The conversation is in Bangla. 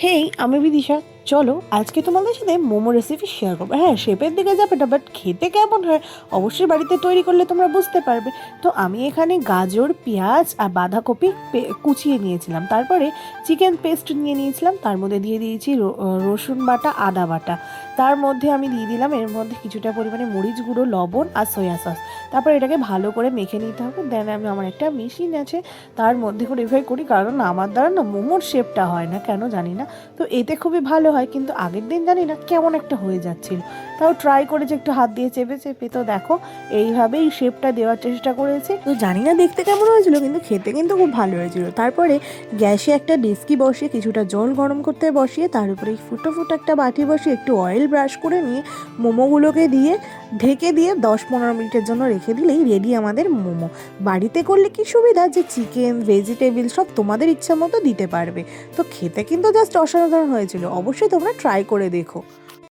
হেই, আমি বিদিশা। চলো আজকে তোমাদের সাথে মোমো রেসিপি শেয়ার করবো। হ্যাঁ, শেপের দিকে যাবে না, বাট খেতে কেমন হয় অবশ্যই বাড়িতে তৈরি করলে তোমরা বুঝতে পারবে। তো আমি এখানে গাজর, পেঁয়াজ আর বাঁধাকপি কুচিয়ে নিয়েছিলাম। তারপরে চিকেন পেস্ট নিয়ে নিয়েছিলাম, তার মধ্যে দিয়ে দিয়েছি রসুন বাটা, আদা বাটা। তার মধ্যে আমি দিয়ে দিলাম এর মধ্যে কিছুটা পরিমাণে মরিচ গুঁড়ো, লবণ আর সয়া সস। তারপর এটাকে ভালো করে মেখে নিতে হবে। দেন আমার একটা মেশিন আছে, তার মধ্যে করে এভাবে করি, কারণ আমার দ্বারা না মোমোর শেপটা হয় না, কেন জানি না। তো এতে খুবই ভালো হয়, কিন্তু আগের দিন জানি না কেমন একটা হয়ে যাচ্ছিল। তাও ট্রাই করেছি একটু হাত দিয়ে চেপে চেপে। তো দেখো এইভাবেই শেপটা দেওয়ার চেষ্টা করেছি। তো জানি না দেখতে কেমন হয়েছিল, কিন্তু খেতে কিন্তু খুব ভালো হয়েছিল। তারপরে গ্যাসে একটা ডেস্কি বসিয়ে কিছুটা জল গরম করতে বসিয়ে তার উপরে ফুটো ফুটো একটা বাটি বসিয়ে একটু অয়েল ব্রাশ করে নিয়ে মোমোগুলোকে দিয়ে ঢেকে দিয়ে 10-15 মিনিটের জন্য রেখে দিলেই রেডি আমাদের মোমো। বাড়িতে করলে কি সুবিধা যে চিকেন, ভেজিটেবল সব তোমাদের ইচ্ছা মতো দিতে পারবে। তো খেতে কিন্তু জাস্ট অসাধারণ হয়েছিল, অবশ্যই তোমরা ট্রাই করে দেখো।